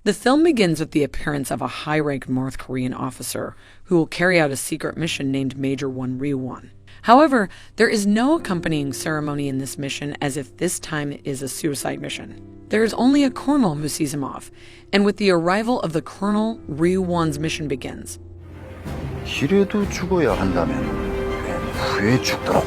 The film begins with the appearance of a high-ranked North Korean officer who will carry out a secret mission named Major Won Ryu-won. However, there is no accompanying ceremony in this mission, as if this time it is a suicide mission. There is only a colonel who sees him off, and with the arrival of the colonel, Ryu-won's mission begins. 이래도 죽어야 한다면 후회 죽도록.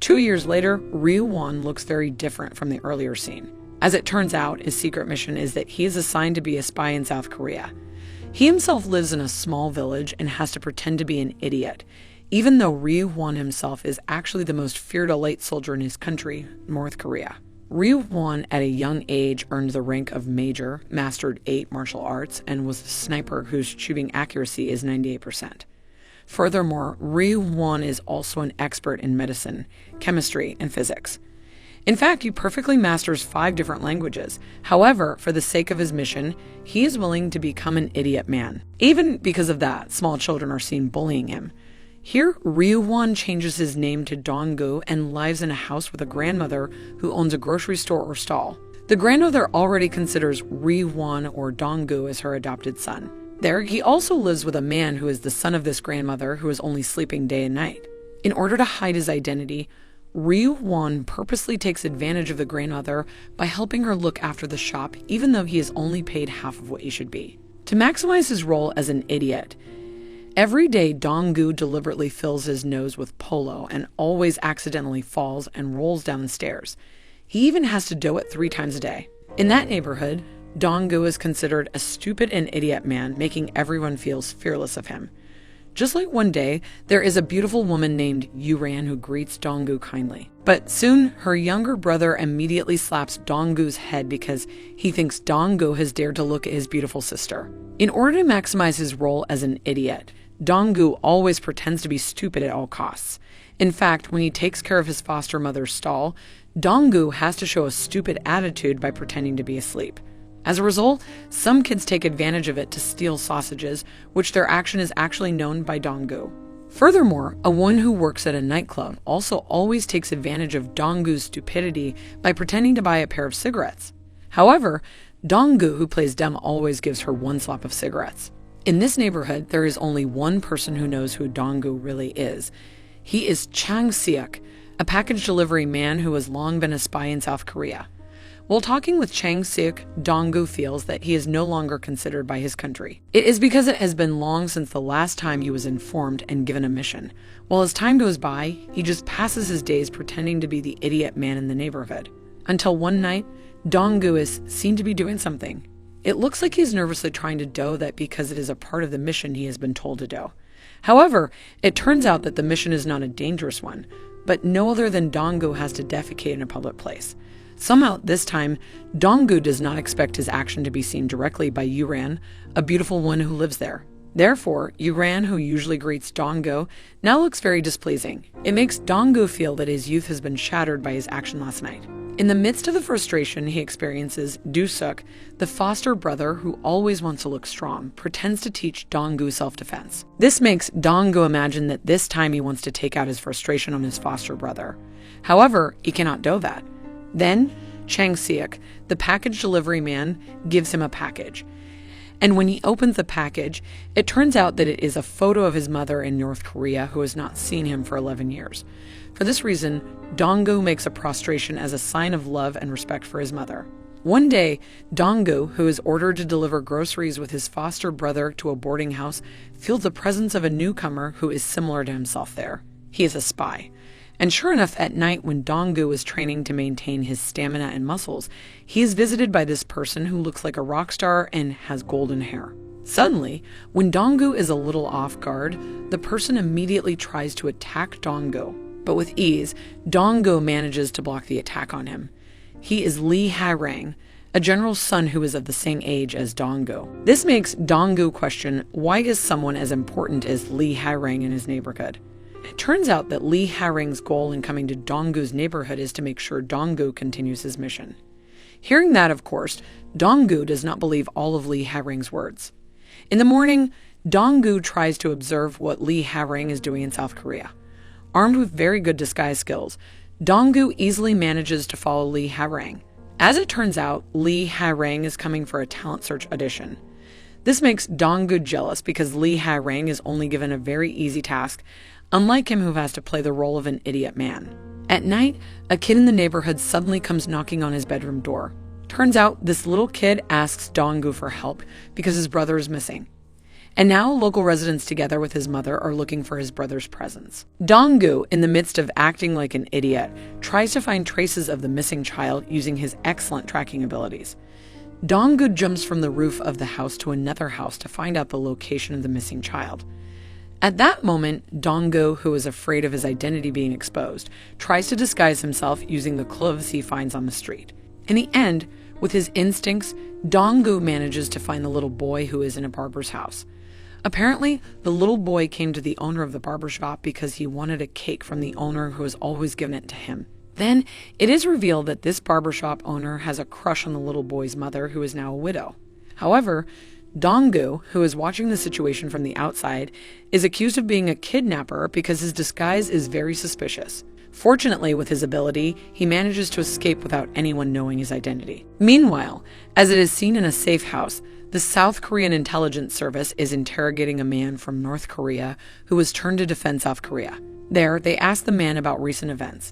2 years later, Ryu-won looks very different from the earlier scene. As it turns out, his secret mission is that he is assigned to be a spy in South Korea. He himself lives in a small village and has to pretend to be an idiot, even though Ryu-won himself is actually the most feared elite soldier in his country, North Korea. Ryu-won, at a young age, earned the rank of major, mastered 8 martial arts, and was a sniper whose shooting accuracy is 98%. Furthermore, Ryu-won is also an expert in medicine, chemistry, and physics. In fact, he perfectly masters 5 different languages. However, for the sake of his mission, he is willing to become an idiot man. Even because of that, small children are seen bullying him. Here, Ryu-won changes his name to Dong-gu and lives in a house with a grandmother who owns a grocery store or stall. The grandmother already considers Ryu-won or Dong-gu as her adopted son. There, he also lives with a man who is the son of this grandmother who is only sleeping day and night. In order to hide his identity, Ryu-won purposely takes advantage of the grandmother by helping her look after the shop, even though he is only paid half of what he should be. To maximize his role as an idiot, every day Dong-gu deliberately fills his nose with Polo and always accidentally falls and rolls down the stairs. He even has to do it 3 times a day. In that neighborhood, Dong-gu is considered a stupid and idiot man, making everyone feel fearless of him. Just like one day, there is a beautiful woman named Yuran who greets Dong-gu kindly. But soon, her younger brother immediately slaps Dong-gu's head because he thinks Dong-gu has dared to look at his beautiful sister. In order to maximize his role as an idiot, Dong-gu always pretends to be stupid at all costs. In fact, when he takes care of his foster mother's stall, Dong-gu has to show a stupid attitude by pretending to be asleep. As a result, some kids take advantage of it to steal sausages, which their action is actually known by Dong-gu. Furthermore, a woman who works at a nightclub also always takes advantage of Dong-gu's stupidity by pretending to buy a pair of cigarettes. However, Dong-gu, who plays dumb, always gives her 1 slap of cigarettes. In this neighborhood, there is only one person who knows who Dong-gu really is. He is Chang Seok, a package delivery man who has long been a spy in South Korea. While talking with Chang Seok, Dong-gu feels that he is no longer considered by his country. It is because it has been long since the last time he was informed and given a mission. While as time goes by, he just passes his days pretending to be the idiot man in the neighborhood. Until one night, Dong-gu is seen to be doing something. It looks like he's nervously trying to do that because it is a part of the mission he has been told to do. However, it turns out that the mission is not a dangerous one, but no other than Dong-gu has to defecate in a public place. Somehow, this time, Dong-gu does not expect his action to be seen directly by Yuran, a beautiful woman who lives there. Therefore, Yuran, who usually greets Dong-gu, now looks very displeasing. It makes Dong-gu feel that his youth has been shattered by his action last night. In the midst of the frustration he experiences, Do-suk, the foster brother who always wants to look strong, pretends to teach Dong-gu self-defense. This makes Dong-gu imagine that this time he wants to take out his frustration on his foster brother. However, he cannot do that. Then, Chang Seok, the package delivery man, gives him a package. And when he opens the package, it turns out that it is a photo of his mother in North Korea who has not seen him for 11 years. For this reason, Dong-gu makes a prostration as a sign of love and respect for his mother. One day, Dong-gu, who is ordered to deliver groceries with his foster brother to a boarding house, feels the presence of a newcomer who is similar to himself there. He is a spy. And sure enough, at night when Dong-gu is training to maintain his stamina and muscles, he is visited by this person who looks like a rock star and has golden hair. Suddenly, when Dong-gu is a little off guard, the person immediately tries to attack Dong-gu. But with ease, Dong-gu manages to block the attack on him. He is Lee Ha-rang, a general's son who is of the same age as Dong-gu. This makes Dong-gu question why is someone as important as Lee Ha-rang in his neighborhood. It turns out that Lee Ha-rang's goal in coming to Dong-gu's neighborhood is to make sure Dong-gu continues his mission. Hearing that, of course, Dong-gu does not believe all of Lee Ha-rang's words. In the morning, Dong-gu tries to observe what Lee Ha-rang is doing in South Korea. Armed with very good disguise skills, Dong-gu easily manages to follow Lee Ha-rang. As it turns out, Lee Ha-rang is coming for a talent search audition. This makes Dong-gu jealous because Lee Ha-rang is only given a very easy task, unlike him who has to play the role of an idiot man. At night, a kid in the neighborhood suddenly comes knocking on his bedroom door. Turns out this little kid asks Dong-gu for help because his brother is missing. And now local residents together with his mother are looking for his brother's presence. Dong-gu, in the midst of acting like an idiot, tries to find traces of the missing child using his excellent tracking abilities. Dong-gu jumps from the roof of the house to another house to find out the location of the missing child. At that moment, Dong-gu, who is afraid of his identity being exposed, tries to disguise himself using the clothes he finds on the street. In the end, with his instincts, Dong-gu manages to find the little boy who is in a barber's house. Apparently, the little boy came to the owner of the barber shop because he wanted a cake from the owner who has always given it to him. Then, it is revealed that this barbershop owner has a crush on the little boy's mother, who is now a widow. However, Dong-gu, who is watching the situation from the outside, is accused of being a kidnapper because his disguise is very suspicious. Fortunately, with his ability, he manages to escape without anyone knowing his identity. Meanwhile, as it is seen in a safe house, the South Korean intelligence service is interrogating a man from North Korea who was turned to defend South Korea. There, they ask the man about recent events.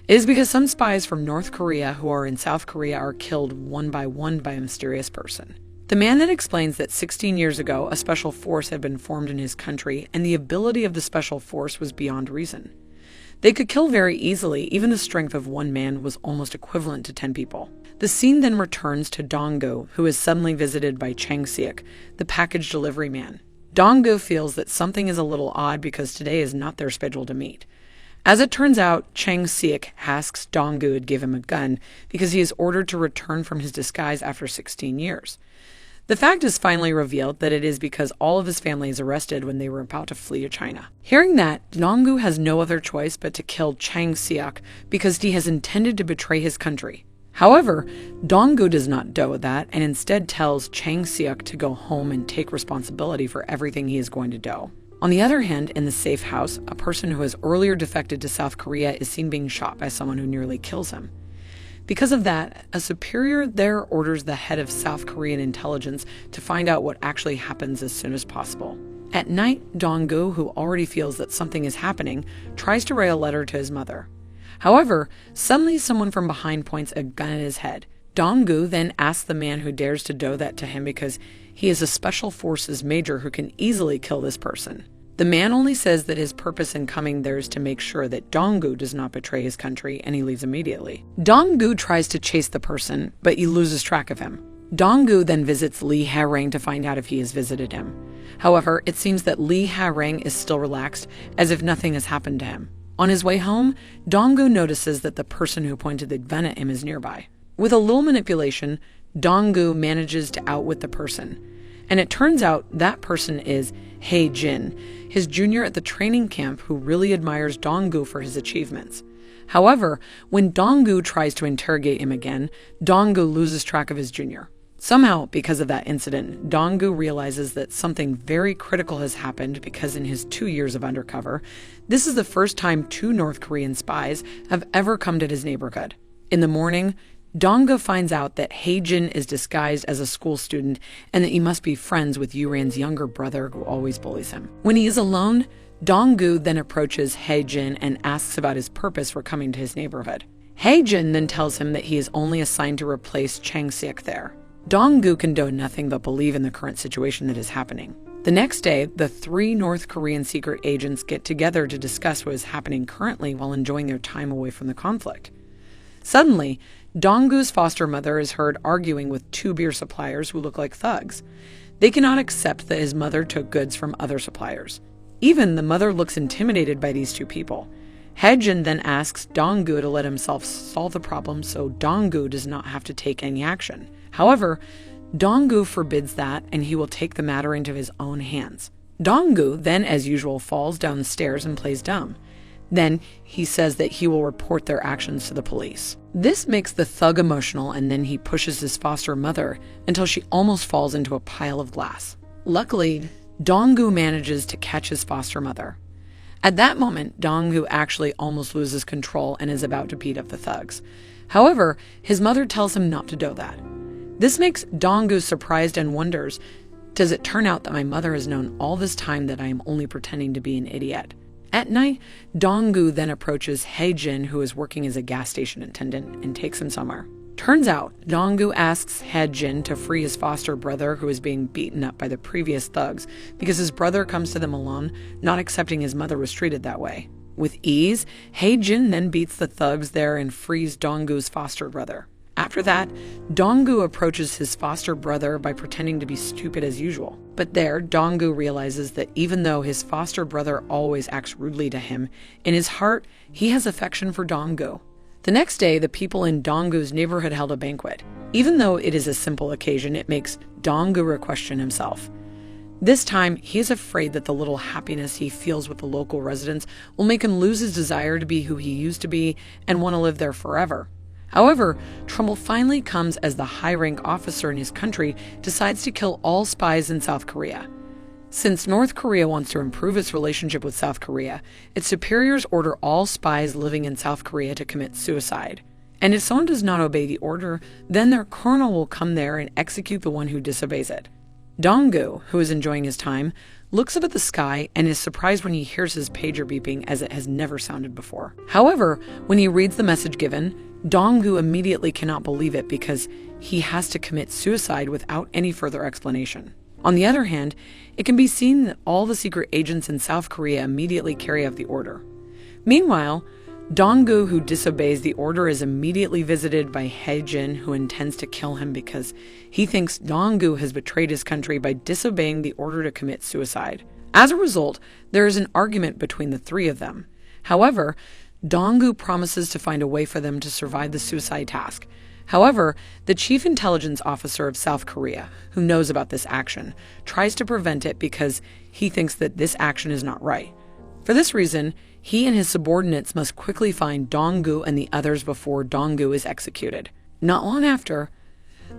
It is because some spies from North Korea who are in South Korea are killed one by a mysterious person. The man then explains that 16 years ago, a special force had been formed in his country, and the ability of the special force was beyond reason. They could kill very easily, even the strength of one man was almost equivalent to 10 people. The scene then returns to Dong-gu, who is suddenly visited by Chang Seok, the package delivery man. Dong-gu feels that something is a little odd because today is not their schedule to meet. As it turns out, Chang Seok asks Dong-gu to give him a gun because he is ordered to return from his disguise after 16 years. The fact is finally revealed that it is because all of his family is arrested when they were about to flee to China. Hearing that, Dong-gu has no other choice but to kill Chang Seok because he has intended to betray his country. However, Dong-gu does not do that and instead tells Chang Seok to go home and take responsibility for everything he is going to do. On the other hand, in the safe house, a person who has earlier defected to South Korea is seen being shot by someone who nearly kills him. Because of that, a superior there orders the head of South Korean intelligence to find out what actually happens as soon as possible. At night, Dong-gu, who already feels that something is happening, tries to write a letter to his mother. However, suddenly someone from behind points a gun at his head. Dong-gu then asks the man who dares to do that to him because he is a special forces major who can easily kill this person. The man only says that his purpose in coming there is to make sure that Dong-gu does not betray his country, and he leaves immediately. Dong-gu tries to chase the person, but he loses track of him. Dong-gu then visits Lee Ha-rang to find out if he has visited him. However, it seems that Lee Ha-rang is still relaxed, as if nothing has happened to him. On his way home, Dong-gu notices that the person who pointed the gun at him is nearby. With a little manipulation, Dong-gu manages to outwit the person. And it turns out that person is Hae-jin, his junior at the training camp who really admires Dong-gu for his achievements. However, when Dong-gu tries to interrogate him again, Dong-gu loses track of his junior. Somehow, because of that incident, Dong-gu realizes that something very critical has happened because in his 2 years of undercover, this is the first time 2 North Korean spies have ever come to his neighborhood. In the morning, Dong-gu finds out that Hae-jin is disguised as a school student and that he must be friends with Yoo-ran's younger brother who always bullies him. When he is alone, Dong-gu then approaches Hae-jin and asks about his purpose for coming to his neighborhood. Hae-jin then tells him that he is only assigned to replace Chang Seok there. Dong-gu can do nothing but believe in the current situation that is happening. The next day, the 3 North Korean secret agents get together to discuss what is happening currently while enjoying their time away from the conflict. Suddenly, Dong-gu's foster mother is heard arguing with 2 beer suppliers who look like thugs. They cannot accept that his mother took goods from other suppliers. Even the mother looks intimidated by these 2 people. Hae-jin then asks Dong-gu to let himself solve the problem so Dong-gu does not have to take any action. However, Dong-gu forbids that and he will take the matter into his own hands. Dong-gu then, as usual, falls down the stairs and plays dumb. Then he says that he will report their actions to the police. This makes the thug emotional and then he pushes his foster mother until she almost falls into a pile of glass. Luckily, Dong-gu manages to catch his foster mother. At that moment, Dong-gu actually almost loses control and is about to beat up the thugs. However, his mother tells him not to do that. This makes Dong-gu surprised and wonders, does it turn out that my mother has known all this time that I am only pretending to be an idiot? At night, Dong-gu then approaches Hae-jin, who is working as a gas station attendant, and takes him somewhere. Turns out, Dong-gu asks Hae-jin to free his foster brother who is being beaten up by the previous thugs because his brother comes to them alone, not accepting his mother was treated that way. With ease, Hae-jin then beats the thugs there and frees Dong-gu's foster brother. After that, Dong-gu approaches his foster brother by pretending to be stupid as usual. But there, Dong-gu realizes that even though his foster brother always acts rudely to him, in his heart, he has affection for Dong-gu. The next day, the people in Dong-gu's neighborhood held a banquet. Even though it is a simple occasion, it makes Dong-gu question himself. This time, he is afraid that the little happiness he feels with the local residents will make him lose his desire to be who he used to be and want to live there forever. However, trouble finally comes as the high-rank officer in his country decides to kill all spies in South Korea. Since North Korea wants to improve its relationship with South Korea, its superiors order all spies living in South Korea to commit suicide. And if someone does not obey the order, then their colonel will come there and execute the one who disobeys it. Dong-gu, who is enjoying his time, looks up at the sky and is surprised when he hears his pager beeping as it has never sounded before. However, when he reads the message given, Dong-gu immediately cannot believe it because he has to commit suicide without any further explanation. On the other hand, it can be seen that all the secret agents in South Korea immediately carry out the order. Meanwhile, Dong-gu, who disobeys the order, is immediately visited by Hae-jin, who intends to kill him because he thinks Dong-gu has betrayed his country by disobeying the order to commit suicide. As a result, there is an argument between the three of them. However, Dong-gu promises to find a way for them to survive the suicide task. However, the chief intelligence officer of South Korea, who knows about this action, tries to prevent it because he thinks that this action is not right. For this reason, he and his subordinates must quickly find Dong-gu and the others before Dong-gu is executed. Not long after,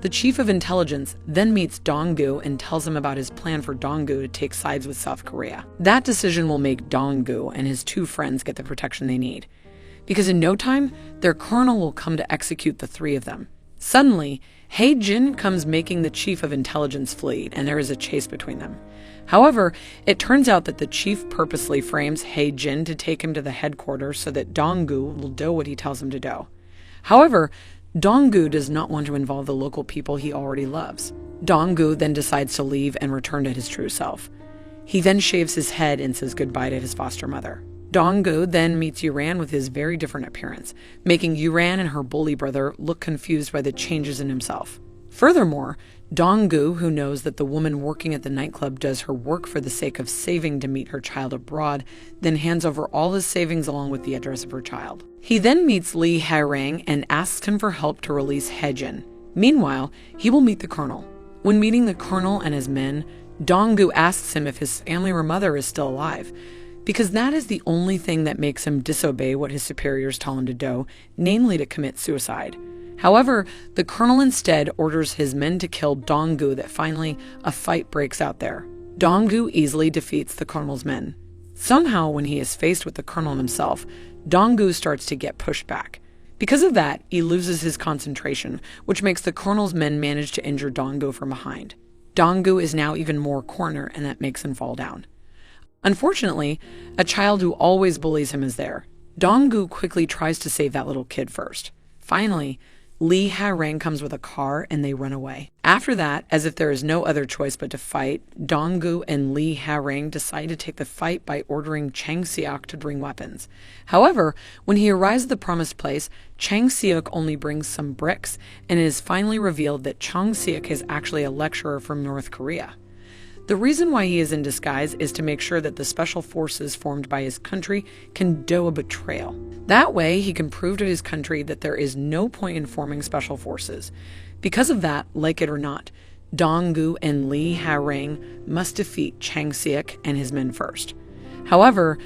the chief of intelligence then meets Dong-gu and tells him about his plan for Dong-gu to take sides with South Korea. That decision will make Dong-gu and his two friends get the protection they need, because in no time, their colonel will come to execute the three of them. Suddenly, Hae-jin comes making the chief of intelligence flee, and there is a chase between them. However, it turns out that the chief purposely frames Hae-jin to take him to the headquarters so that Dong-gu will do what he tells him to do. However, Dong-gu does not want to involve the local people he already loves. Dong-gu then decides to leave and return to his true self. He then shaves his head and says goodbye to his foster mother. Dong-gu then meets Yuran with his very different appearance, making Yuran and her bully brother look confused by the changes in himself. Furthermore, Dong-gu, who knows that the woman working at the nightclub does her work for the sake of saving to meet her child abroad, then hands over all his savings along with the address of her child. He then meets Lee Hae-rang and asks him for help to release Hae-jin. Meanwhile, he will meet the colonel. When meeting the colonel and his men, Dong-gu asks him if his family or mother is still alive, because that is the only thing that makes him disobey what his superiors tell him to do, namely to commit suicide. However, the colonel instead orders his men to kill Dong-gu that finally a fight breaks out there. Dong-gu easily defeats the colonel's men. Somehow, when he is faced with the colonel himself, Dong-gu starts to get pushed back. Because of that, he loses his concentration, which makes the colonel's men manage to injure Dong-gu from behind. Dong-gu is now even more cornered, and that makes him fall down. Unfortunately, a child who always bullies him is there. Dong-gu quickly tries to save that little kid first. Finally, Lee Hae-rang comes with a car and they run away. After that, as if there is no other choice but to fight, Dong-gu and Lee Hae-rang decide to take the fight by ordering Chang Seok to bring weapons. However, when he arrives at the promised place, Chang Seok only brings some bricks, and it is finally revealed that Chang Seok is actually a lecturer from North Korea. The reason why he is in disguise is to make sure that the special forces formed by his country can do a betrayal. That way, he can prove to his country that there is no point in forming special forces. Because of that, like it or not, Dong-gu and Lee Hae-rang must defeat Chang Seok and his men first. However,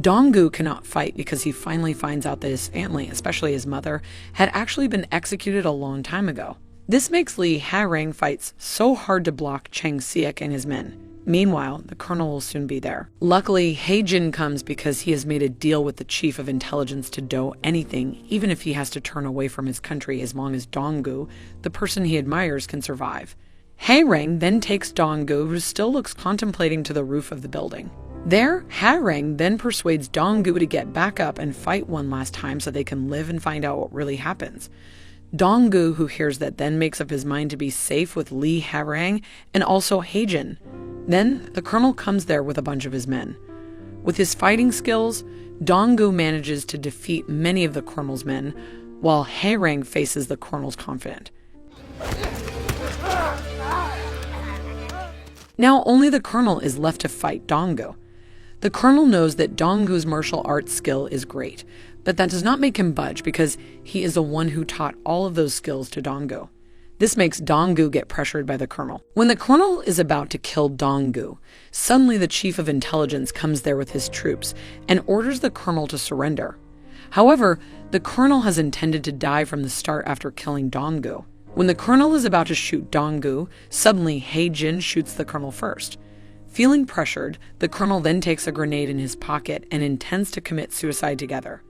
Dong-gu cannot fight because he finally finds out that his family, especially his mother, had actually been executed a long time ago. This makes Lee Hae-rang fights so hard to block Chang Seok and his men. Meanwhile, the colonel will soon be there. Luckily, Hae-jin comes because he has made a deal with the chief of intelligence to do anything, even if he has to turn away from his country as long as Dong-gu, the person he admires, can survive. Hae-rang then takes Dong-gu, who still looks contemplating, to the roof of the building. There, Hae-rang then persuades Dong-gu to get back up and fight one last time so they can live and find out what really happens. Dong-gu, who hears that, then makes up his mind to be safe with Lee Hae-rang and also Hae-jin. Then, the colonel comes there with a bunch of his men. With his fighting skills, Dong-gu manages to defeat many of the colonel's men, while Hae-rang faces the colonel's confident. Now only the colonel is left to fight Dong-gu. The colonel knows that Dong-gu's martial arts skill is great, but that does not make him budge because he is the one who taught all of those skills to Dong-gu. This makes Dong-gu get pressured by the colonel. When the colonel is about to kill Dong-gu, suddenly the chief of intelligence comes there with his troops and orders the colonel to surrender. However, the colonel has intended to die from the start after killing Dong-gu. When the colonel is about to shoot Dong-gu, suddenly Hae-jin shoots the colonel first. Feeling pressured, the colonel then takes a grenade in his pocket and intends to commit suicide together.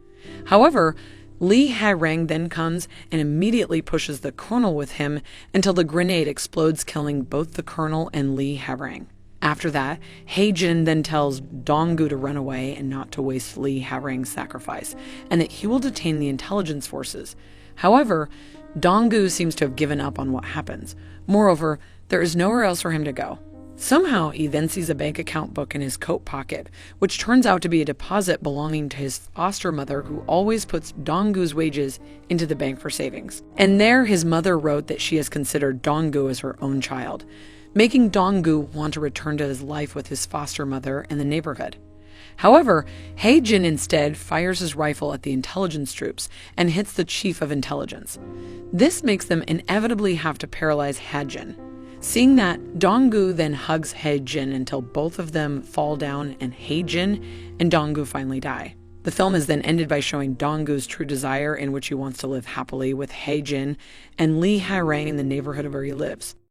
However, Lee Hae-rang then comes and immediately pushes the colonel with him until the grenade explodes, killing both the colonel and Lee Hae-rang. After that, Hae-jin then tells Dong-gu to run away and not to waste Lee Hae-rang's sacrifice, and that he will detain the intelligence forces. However, Dong-gu seems to have given up on what happens. Moreover, there is nowhere else for him to go. Somehow, he then sees a bank account book in his coat pocket, which turns out to be a deposit belonging to his foster mother, who always puts Dong-gu's wages into the bank for savings. And there, his mother wrote that she has considered Dong-gu as her own child, making Dong-gu want to return to his life with his foster mother and the neighborhood. However, Hae-jin instead fires his rifle at the intelligence troops and hits the chief of intelligence. This makes them inevitably have to paralyze Hae-jin. Seeing that, Dong-gu then hugs Hae-jin until both of them fall down and Hae-jin and Dong-gu finally die. The film is then ended by showing Dong-gu's true desire, in which he wants to live happily with Hae-jin and Lee Hae-rang in the neighborhood where he lives.